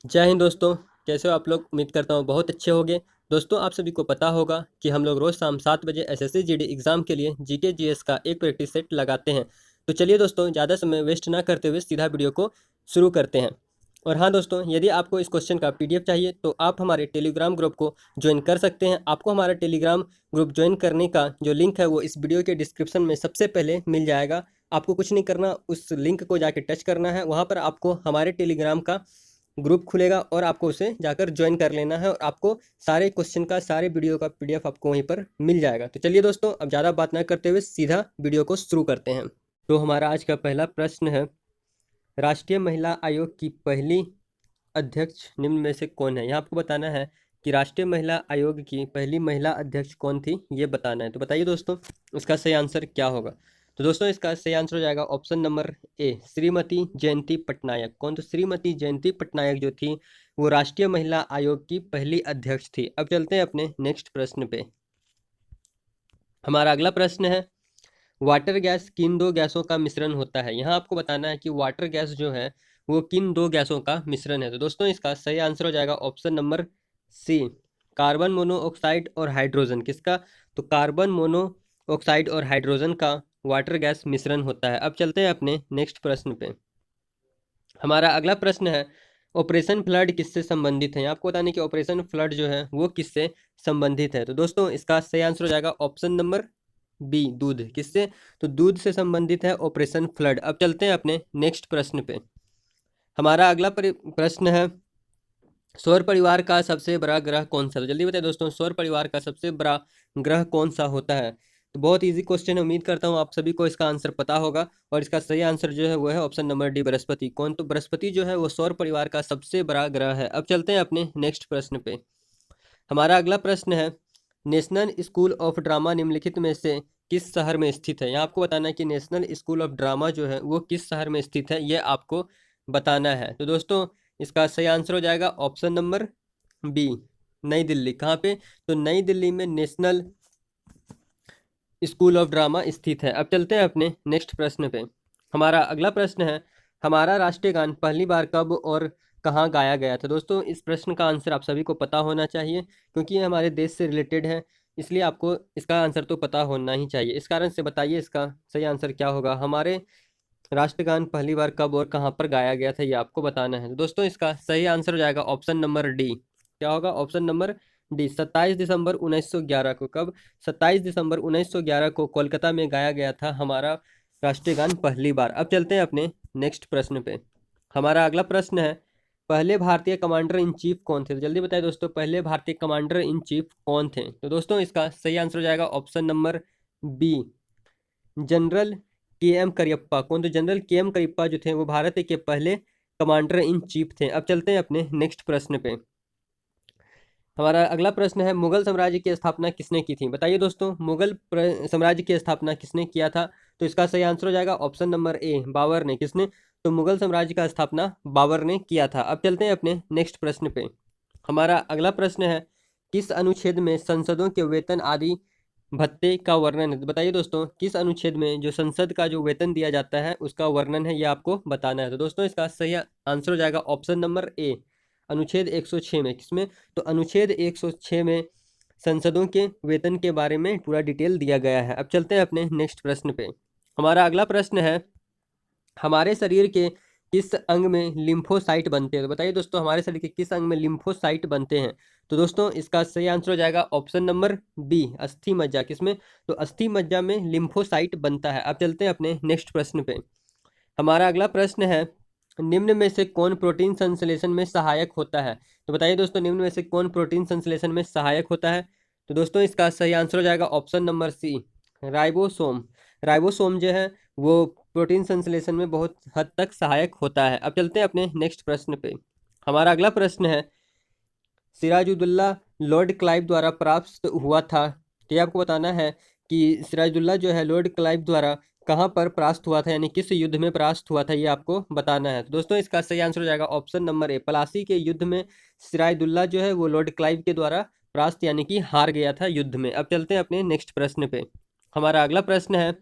जय हिंद दोस्तों। कैसे हो आप लोग? उम्मीद करता हूँ बहुत अच्छे होंगे। दोस्तों, आप सभी को पता होगा कि हम लोग रोज़ शाम 7 बजे एसएससी जीडी एग्ज़ाम के लिए जीके जीएस का एक प्रैक्टिस सेट लगाते हैं। तो चलिए दोस्तों, ज़्यादा समय वेस्ट ना करते हुए सीधा वीडियो को शुरू करते हैं। और हाँ दोस्तों, यदि आपको इस क्वेश्चन का पीडीएफ चाहिए तो आप हमारे टेलीग्राम ग्रुप को ज्वाइन कर सकते हैं। आपको हमारा टेलीग्राम ग्रुप ज्वाइन करने का जो लिंक है वो इस वीडियो के डिस्क्रिप्शन में सबसे पहले मिल जाएगा। आपको कुछ नहीं करना, उस लिंक को जाके टच करना है। वहाँ पर आपको हमारे टेलीग्राम का ग्रुप खुलेगा और आपको उसे जाकर ज्वाइन कर लेना है और आपको सारे क्वेश्चन का, सारे वीडियो का पीडीएफ आपको वहीं पर मिल जाएगा। तो चलिए दोस्तों, अब ज़्यादा बात ना करते हुए सीधा वीडियो को शुरू करते हैं। तो हमारा आज का पहला प्रश्न है, राष्ट्रीय महिला आयोग की पहली अध्यक्ष निम्न में से कौन है? यहाँ आपको बताना है कि राष्ट्रीय महिला आयोग की पहली महिला अध्यक्ष कौन थी, ये बताना है। तो बताइए दोस्तों, इसका सही आंसर क्या होगा? तो दोस्तों, इसका सही आंसर हो जाएगा ऑप्शन नंबर ए, श्रीमती जयंती पटनायक। कौन? तो श्रीमती जयंती पटनायक जो थी वो राष्ट्रीय महिला आयोग की पहली अध्यक्ष थी। अब चलते हैं अपने नेक्स्ट प्रश्न पे। हमारा अगला प्रश्न है, वाटर गैस किन दो गैसों का मिश्रण होता है? यहाँ आपको बताना है कि वाटर गैस जो है वो किन दो गैसों का मिश्रण है। तो दोस्तों, इसका सही आंसर हो जाएगा option number C, carbon monoxide और हाइड्रोजन। किसका? तो कार्बन मोनोऑक्साइड और हाइड्रोजन का वाटर गैस मिश्रण होता है। अब चलते हैं अपने नेक्स्ट प्रश्न पे। हमारा अगला प्रश्न है, ऑपरेशन फ्लड किससे संबंधित है? आपको बताने कि ऑपरेशन फ्लड जो है वो किससे संबंधित है। तो दोस्तों, इसका सही आंसर हो जाएगा ऑप्शन नंबर बी, दूध। किससे? तो दूध से संबंधित है ऑपरेशन फ्लड। अब चलते हैं अपने नेक्स्ट प्रश्न पे। हमारा अगला प्रश्न है, सौर परिवार का सबसे बड़ा ग्रह कौन सा? तो जल्दी बताइए दोस्तों, सौर परिवार का सबसे बड़ा ग्रह कौन सा होता है? तो बहुत इजी क्वेश्चन है, उम्मीद करता हूँ आप सभी को इसका आंसर पता होगा। और इसका सही आंसर जो है वो है ऑप्शन नंबर डी, बृहस्पति। कौन? तो बृहस्पति जो है वो सौर परिवार का सबसे बड़ा ग्रह है। अब चलते हैं अपने नेक्स्ट प्रश्न पे। हमारा अगला प्रश्न है, नेशनल स्कूल ऑफ ड्रामा निम्नलिखित में से किस शहर में स्थित है? यहाँ आपको बताना है कि नेशनल स्कूल ऑफ ड्रामा जो है वो किस शहर में स्थित है, ये आपको बताना है। तो दोस्तों, इसका सही आंसर हो जाएगा ऑप्शन नंबर बी, नई दिल्ली। कहाँ पे? तो नई दिल्ली में नेशनल स्कूल ऑफ ड्रामा स्थित है। अब चलते हैं अपने नेक्स्ट प्रश्न पे। हमारा अगला प्रश्न है, हमारा राष्ट्रीय गान पहली बार कब और कहाँ गाया गया था? दोस्तों, इस प्रश्न का आंसर आप सभी को पता होना चाहिए क्योंकि ये हमारे देश से रिलेटेड है, इसलिए आपको इसका आंसर तो पता होना ही चाहिए। इस कारण से बताइए इसका सही आंसर क्या होगा। हमारे राष्ट्रगान पहली बार कब और कहाँ पर गाया गया था, ये आपको बताना है। तो दोस्तों, इसका सही आंसर हो जाएगा ऑप्शन नंबर डी। क्या होगा? ऑप्शन नंबर डी, 27 दिसंबर 1911 को। कब? 27 दिसंबर 1911 को कोलकाता में गाया गया था हमारा राष्ट्रीय गान पहली बार। अब चलते हैं अपने नेक्स्ट प्रश्न पे। हमारा अगला प्रश्न है, पहले भारतीय कमांडर इन चीफ कौन थे? तो जल्दी बताइए दोस्तों, पहले भारतीय कमांडर इन चीफ कौन थे? तो दोस्तों, इसका सही आंसर हो जाएगा ऑप्शन नंबर बी, जनरल के एम करियप्पा। कौन? तो जनरल के एम करियप्पा जो थे वो भारत के पहले कमांडर इन चीफ थे। अब चलते हैं अपने नेक्स्ट प्रश्न पे। हमारा अगला प्रश्न है, मुगल साम्राज्य की स्थापना किसने की थी? बताइए दोस्तों, मुगल साम्राज्य की स्थापना किसने किया था? तो इसका सही आंसर हो जाएगा ऑप्शन नंबर ए, बाबर ने। किसने? तो मुगल साम्राज्य का स्थापना बाबर ने किया था। अब चलते हैं अपने नेक्स्ट प्रश्न पे। हमारा अगला प्रश्न है, किस अनुच्छेद में संसदों के वेतन आदि भत्ते का वर्णन है? तो बताइए दोस्तों, किस अनुच्छेद में जो संसद का जो वेतन दिया जाता है उसका वर्णन है, ये आपको बताना है। तो दोस्तों, इसका सही आंसर हो जाएगा ऑप्शन नंबर ए, अनुच्छेद 106 में। किसमें? तो अनुच्छेद 106 में संसदों के वेतन के बारे में पूरा डिटेल दिया गया है। अब चलते हैं अपने नेक्स्ट प्रश्न पे। हमारा अगला प्रश्न है, हमारे शरीर के किस अंग में लिम्फोसाइट बनते हैं? तो बताइए दोस्तों, हमारे शरीर के किस अंग में लिम्फोसाइट बनते हैं? तो दोस्तों, इसका सही आंसर हो जाएगा ऑप्शन नंबर बी, अस्थि मज्जा। किसमें? तो अस्थि मज्जा में लिम्फोसाइट बनता है। अब चलते हैं अपने नेक्स्ट प्रश्न पे। हमारा अगला प्रश्न है, निम्न में से कौन प्रोटीन संश्लेषण में सहायक होता है? तो बताइए दोस्तों, निम्न में से कौन प्रोटीन संश्लेषण में सहायक होता है? तो दोस्तों, इसका सही आंसर हो जाएगा option number C, ribosome. Ribosome जो है वो प्रोटीन संश्लेषण में बहुत हद तक सहायक होता है। अब चलते हैं अपने नेक्स्ट प्रश्न पे। हमारा अगला प्रश्न है, सिराजुद्दौला लॉर्ड क्लाइव द्वारा प्राप्त हुआ था। तो ये आपको बताना है कि सिराजुद्दौला जो है लॉर्ड क्लाइव द्वारा कहाँ पर परास्त हुआ था, यानी किस युद्ध में परास्त हुआ था, ये आपको बताना है। तो दोस्तों, इसका सही आंसर हो जाएगा ऑप्शन नंबर ए, प्लासी के युद्ध में सिराजुद्दौला जो है वो लॉर्ड क्लाइव के द्वारा परास्त यानी कि हार गया था युद्ध में। अब चलते हैं अपने नेक्स्ट प्रश्न पे। हमारा अगला प्रश्न है,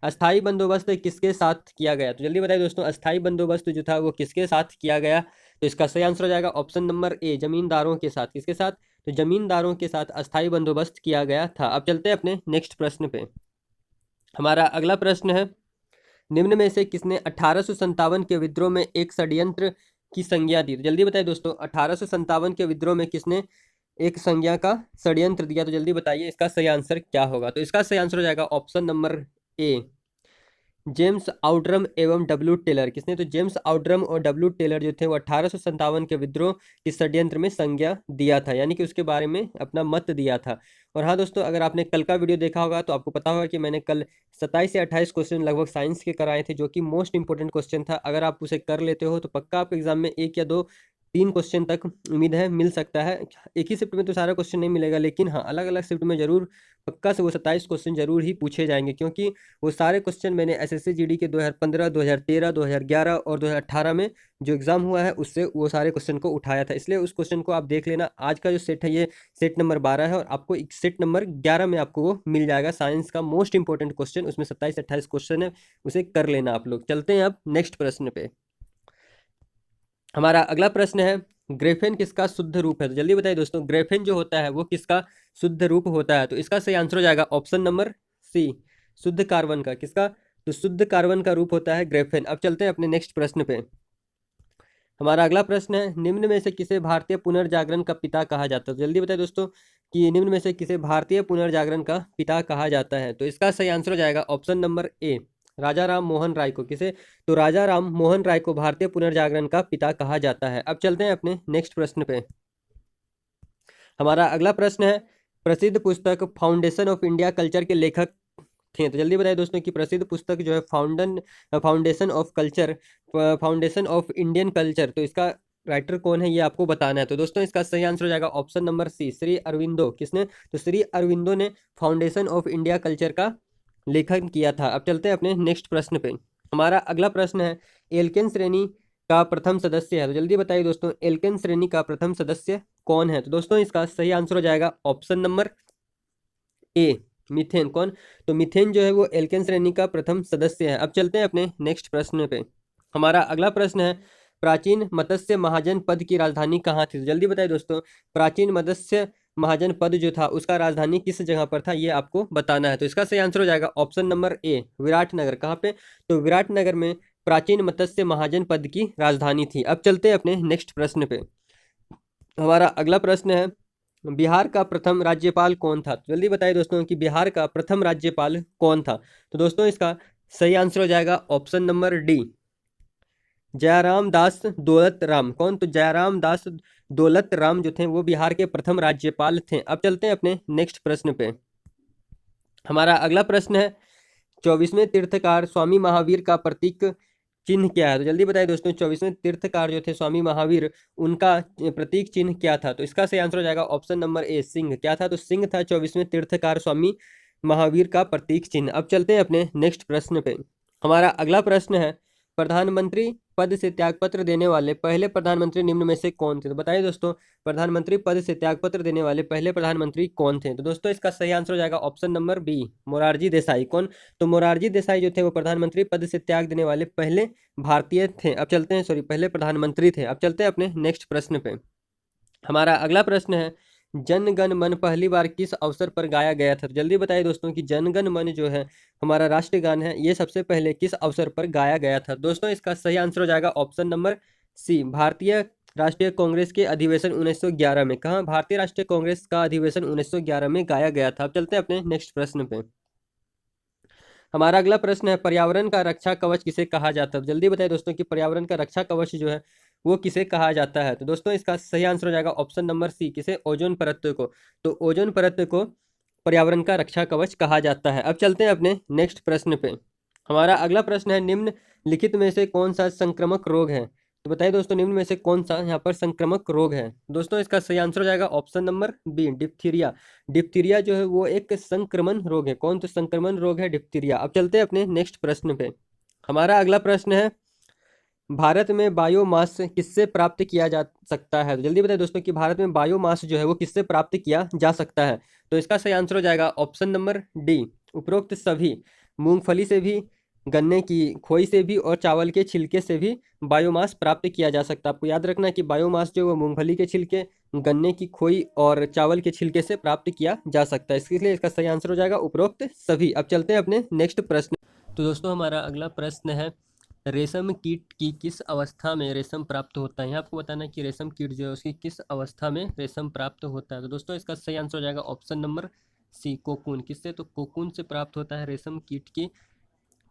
अस्थाई बंदोबस्त किसके साथ किया गया? तो जल्दी बताइए दोस्तों, अस्थाई बंदोबस्त जो था वो किसके साथ किया गया? तो इसका सही आंसर हो जाएगा ऑप्शन नंबर ए, जमींदारों के साथ। किसके साथ? तो जमींदारों के साथ अस्थायी बंदोबस्त किया गया था। अब चलते हैं अपने नेक्स्ट प्रश्न पे। हमारा अगला प्रश्न है, निम्न में से किसने 1857 के विद्रोह में एक षड्यंत्र की संज्ञा दी? तो जल्दी बताइए दोस्तों, 1857 के विद्रोह में किसने एक संज्ञा का षड्यंत्र दिया? तो जल्दी बताइए इसका सही आंसर क्या होगा। तो इसका सही आंसर हो जाएगा option number A, James Outram एवं डब्ल्यू टेलर। किसने? तो जेम्स आउटरम और डब्ल्यू टेलर जो थे वो 1857 के विद्रोह के षड्यंत्र में संज्ञा दिया था, यानी कि उसके बारे में अपना मत दिया था। और हाँ दोस्तों, अगर आपने कल का वीडियो देखा होगा तो आपको पता होगा कि मैंने कल 27 से 28 क्वेश्चन लगभग साइंस के कराए थे, जो कि मोस्ट इंपॉर्टेंट क्वेश्चन था। अगर आप उसे कर लेते हो तो पक्का आपके एग्जाम में 1 या 2 3 क्वेश्चन तक उम्मीद है मिल सकता है। एक ही शिफ्ट में तो सारा क्वेश्चन नहीं मिलेगा, लेकिन हाँ अलग अलग शिफ्ट में जरूर पक्का से वो 27 क्वेश्चन जरूर ही पूछे जाएंगे, क्योंकि वो सारे क्वेश्चन मैंने एसएससी जीडी के 2015, 2013, 2011 और 2018 में जो एग्जाम हुआ है उससे वो सारे क्वेश्चन को उठाया था। इसलिए उस क्वेश्चन को आप देख लेना। आज का जो सेट है ये सेट नंबर 12 है और आपको सेट नंबर 11 में आपको वो मिल जाएगा। साइंस का मोस्ट इंपॉर्टेंट क्वेश्चन, उसमें 27-28 क्वेश्चन है, उसे कर लेना आप लोग। चलते हैं अब नेक्स्ट प्रश्न पे। हमारा अगला प्रश्न है, ग्रेफेन किसका शुद्ध रूप है? तो जल्दी बताइए दोस्तों, ग्रेफेन जो होता है वो किसका शुद्ध रूप होता है? तो इसका सही आंसर हो जाएगा ऑप्शन नंबर सी, शुद्ध कार्बन का। किसका? तो शुद्ध कार्बन का रूप होता है ग्रेफेन। अब चलते हैं अपने नेक्स्ट प्रश्न पे। हमारा अगला प्रश्न है, निम्न में से किसे भारतीय पुनर्जागरण का पिता कहा जाता है? तो जल्दी बताइए दोस्तों कि निम्न में से किसे भारतीय पुनर्जागरण का पिता कहा जाता है? तो इसका सही आंसर हो जाएगा ऑप्शन नंबर ए, राजा राम मोहन राय को। किसे? तो राजा राम मोहन राय को भारतीय पुनर्जागरण का पिता कहा जाता है। अब चलते हैं अपने नेक्स्ट प्रश्न पे। हमारा अगला प्रश्न है, प्रसिद्ध पुस्तक फाउंडेशन ऑफ इंडिया कल्चर के लेखक थे? तो जल्दी बताइए दोस्तों कि प्रसिद्ध पुस्तक जो है foundation of culture, foundation of Indian culture, तो इसका राइटर कौन है ये आपको बताना है। तो दोस्तों इसका सही आंसर हो जाएगा option number C, Shri Aurobindo. किसने? तो श्री अरविंदो ने फाउंडेशन ऑफ इंडिया कल्चर का लेखन किया था। अब चलते हैं अपने नेक्स्ट प्रश्न पे। हमारा अगला प्रश्न है, एल्केन श्रेणी का प्रथम सदस्य है? तो जल्दी बताइए दोस्तों, एल्केन श्रेणी का प्रथम सदस्य कौन है? तो दोस्तों इसका सही आंसर हो जाएगा ऑप्शन नंबर ए, मीथेन। कौन? तो मीथेन जो है वो एल्केन श्रेणी का प्रथम सदस्य है। अब चलते हैं अपने नेक्स्ट प्रश्न पे। हमारा अगला प्रश्न है, प्राचीन मत्स्य महाजन पद की राजधानी कहाँ थी? तो जल्दी बताइए दोस्तों, प्राचीन मत्स्य महाजन पद जो था उसका राजधानी किस जगह पर था ये आपको बताना है। तो इसका सही आंसर हो जाएगा ऑप्शन नंबर ए, विराटनगर। कहाँ पे? तो विराटनगर में प्राचीन मत्स्य महाजन पद की राजधानी थी। अब चलते हैं अपने नेक्स्ट प्रश्न पे। हमारा अगला प्रश्न है, बिहार का प्रथम राज्यपाल कौन था? तो जल्दी बताइए दोस्तों कि बिहार का प्रथम राज्यपाल कौन था? तो दोस्तों इसका सही आंसर हो जाएगा ऑप्शन नंबर डी, जयराम दास दौलत राम। कौन? तो जयराम दास दौलत राम जो थे वो बिहार के प्रथम राज्यपाल थे। अब चलते हैं अपने नेक्स्ट प्रश्न पे। हमारा अगला प्रश्न है, 24वें तीर्थकार स्वामी महावीर का प्रतीक चिन्ह क्या है? तो जल्दी बताइए दोस्तों, 24वें तीर्थकार जो थे स्वामी महावीर, उनका प्रतीक चिन्ह क्या था? तो इसका सही आंसर हो जाएगा ऑप्शन नंबर ए, सिंह। क्या था? तो सिंह था 24वें तीर्थकार स्वामी महावीर का प्रतीक चिन्ह। अब चलते हैं अपने नेक्स्ट प्रश्न पे। हमारा अगला प्रश्न है, प्रधानमंत्री पद से त्यागपत्र देने वाले पहले प्रधानमंत्री निम्न में से कौन थे? तो बताइए दोस्तों, प्रधानमंत्री पद से त्यागपत्र देने वाले पहले प्रधानमंत्री कौन थे? तो दोस्तों इसका सही आंसर हो जाएगा option number B, Morarji Desai. कौन? तो मोरारजी देसाई जो थे वो प्रधानमंत्री पद से त्याग देने वाले पहले भारतीय थे। अब चलते हैं, सॉरी, पहले प्रधानमंत्री थे। अब चलते हैं अपने नेक्स्ट प्रश्न पे। हमारा अगला प्रश्न है, जन गण मन पहली बार किस अवसर पर गाया गया था? तो जल्दी बताइए दोस्तों कि जन गण मन जो है हमारा राष्ट्रीय गान है, ये सबसे पहले किस अवसर पर गाया गया था? दोस्तों इसका सही आंसर हो जाएगा ऑप्शन नंबर सी, भारतीय राष्ट्रीय कांग्रेस के अधिवेशन 1911 में। कहाँ? भारतीय राष्ट्रीय कांग्रेस का अधिवेशन 1911 में गाया गया था। अब चलते हैं अपने नेक्स्ट प्रश्न पे। हमारा अगला प्रश्न है, पर्यावरण का रक्षा कवच किसे कहा जाता है? तो जल्दी बताइए दोस्तों कि पर्यावरण का रक्षा कवच जो है वो किसे कहा जाता है? तो दोस्तों इसका सही आंसर हो जाएगा ऑप्शन नंबर सी, किसे? ओजोन परत को। तो ओजोन परत को पर्यावरण का रक्षा कवच कहा जाता है। अब चलते हैं अपने नेक्स्ट प्रश्न पे। हमारा अगला प्रश्न है, निम्न लिखित में से कौन सा संक्रामक रोग है? तो बताइए दोस्तों, निम्न में से कौन सा यहाँ पर संक्रामक रोग है? दोस्तों इसका सही आंसर हो जाएगा option number B, diphtheria. Diphtheria जो है वो एक संक्रमण रोग है। कौन? तो संक्रमण रोग है डिप्थीरिया। अब चलते हैं अपने नेक्स्ट प्रश्न पे। हमारा अगला प्रश्न है, भारत में बायोमास किससे प्राप्त किया जा सकता है? तो जल्दी बताइए दोस्तों कि भारत में बायोमास जो है वो किससे प्राप्त किया जा सकता है? तो इसका सही आंसर हो जाएगा ऑप्शन नंबर डी, उपरोक्त सभी, मूंगफली से भी, गन्ने की खोई से भी और चावल के छिलके से भी बायोमास प्राप्त किया जा सकता है। आपको याद रखना कि बायोमास जो है वो मूंगफली के छिलके, गन्ने की खोई और चावल के छिलके से प्राप्त किया जा सकता है। इसके लिए इसका सही आंसर हो जाएगा उपरोक्त सभी। अब चलते हैं अपने नेक्स्ट प्रश्न। तो दोस्तों हमारा अगला प्रश्न है, रेशम कीट की किस अवस्था में रेशम प्राप्त होता है। यहाँ आपको बताना है कि रेशम कीट जो है उसकी किस अवस्था में रेशम प्राप्त होता है। तो दोस्तों इसका सही आंसर हो जाएगा ऑप्शन नंबर सी, कोकून। किससे? तो कोकून से प्राप्त होता है रेशम कीट की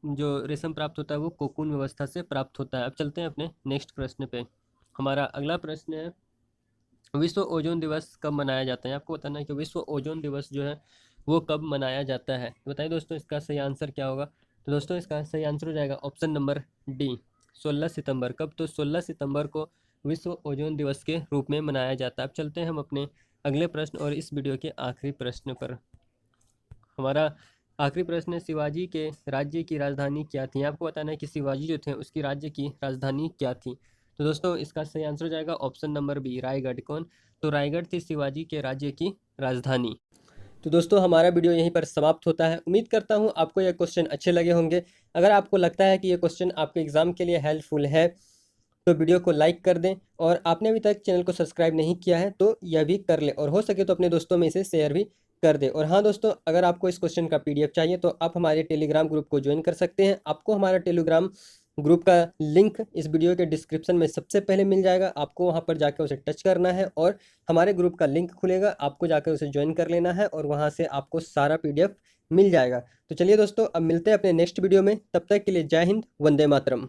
जो रेशम प्राप्त होता है वो कोकून व्यवस्था से प्राप्त होता है। अब चलते हैं अपने नेक्स्ट प्रश्न पे। हमारा अगला प्रश्न है, विश्व ओजोन दिवस कब मनाया जाता है। आपको बताना है कि विश्व ओजोन दिवस जो है वो कब मनाया जाता है। बताइए दोस्तों इसका सही आंसर क्या होगा। तो दोस्तों इसका सही आंसर हो जाएगा ऑप्शन नंबर डी, 16 सितंबर। कब? तो 16 सितंबर को विश्व ओजोन दिवस के रूप में मनाया जाता है। अब चलते हैं हम अपने अगले प्रश्न और इस वीडियो के आखिरी प्रश्न पर। हमारा आखिरी प्रश्न है, शिवाजी के राज्य की राजधानी क्या थी। आपको बताना है कि शिवाजी जो थे उसकी राज्य की राजधानी क्या थी। तो दोस्तों इसका सही आंसर हो जाएगा ऑप्शन नंबर बी, रायगढ़। कौन? तो रायगढ़ थी शिवाजी के राज्य की राजधानी। तो दोस्तों हमारा वीडियो यहीं पर समाप्त होता है। उम्मीद करता हूँ आपको यह क्वेश्चन अच्छे लगे होंगे। अगर आपको लगता है कि ये क्वेश्चन आपके एग्जाम के लिए हेल्पफुल है तो वीडियो को लाइक कर दें, और आपने अभी तक चैनल को सब्सक्राइब नहीं किया है तो यह भी कर लें, और हो सके तो अपने दोस्तों में इसे शेयर भी कर दें। और हाँ दोस्तों, अगर आपको इस क्वेश्चन का पीडीएफ चाहिए तो आप हमारे टेलीग्राम ग्रुप को ज्वाइन कर सकते हैं। आपको हमारा टेलीग्राम ग्रुप का लिंक इस वीडियो के डिस्क्रिप्शन में सबसे पहले मिल जाएगा। आपको वहाँ पर जाकर उसे टच करना है और हमारे ग्रुप का लिंक खुलेगा, आपको जाकर उसे ज्वाइन कर लेना है और वहाँ से आपको सारा पीडीएफ मिल जाएगा। तो चलिए दोस्तों, अब मिलते हैं अपने नेक्स्ट वीडियो में। तब तक के लिए जय हिंद, वंदे मातरम।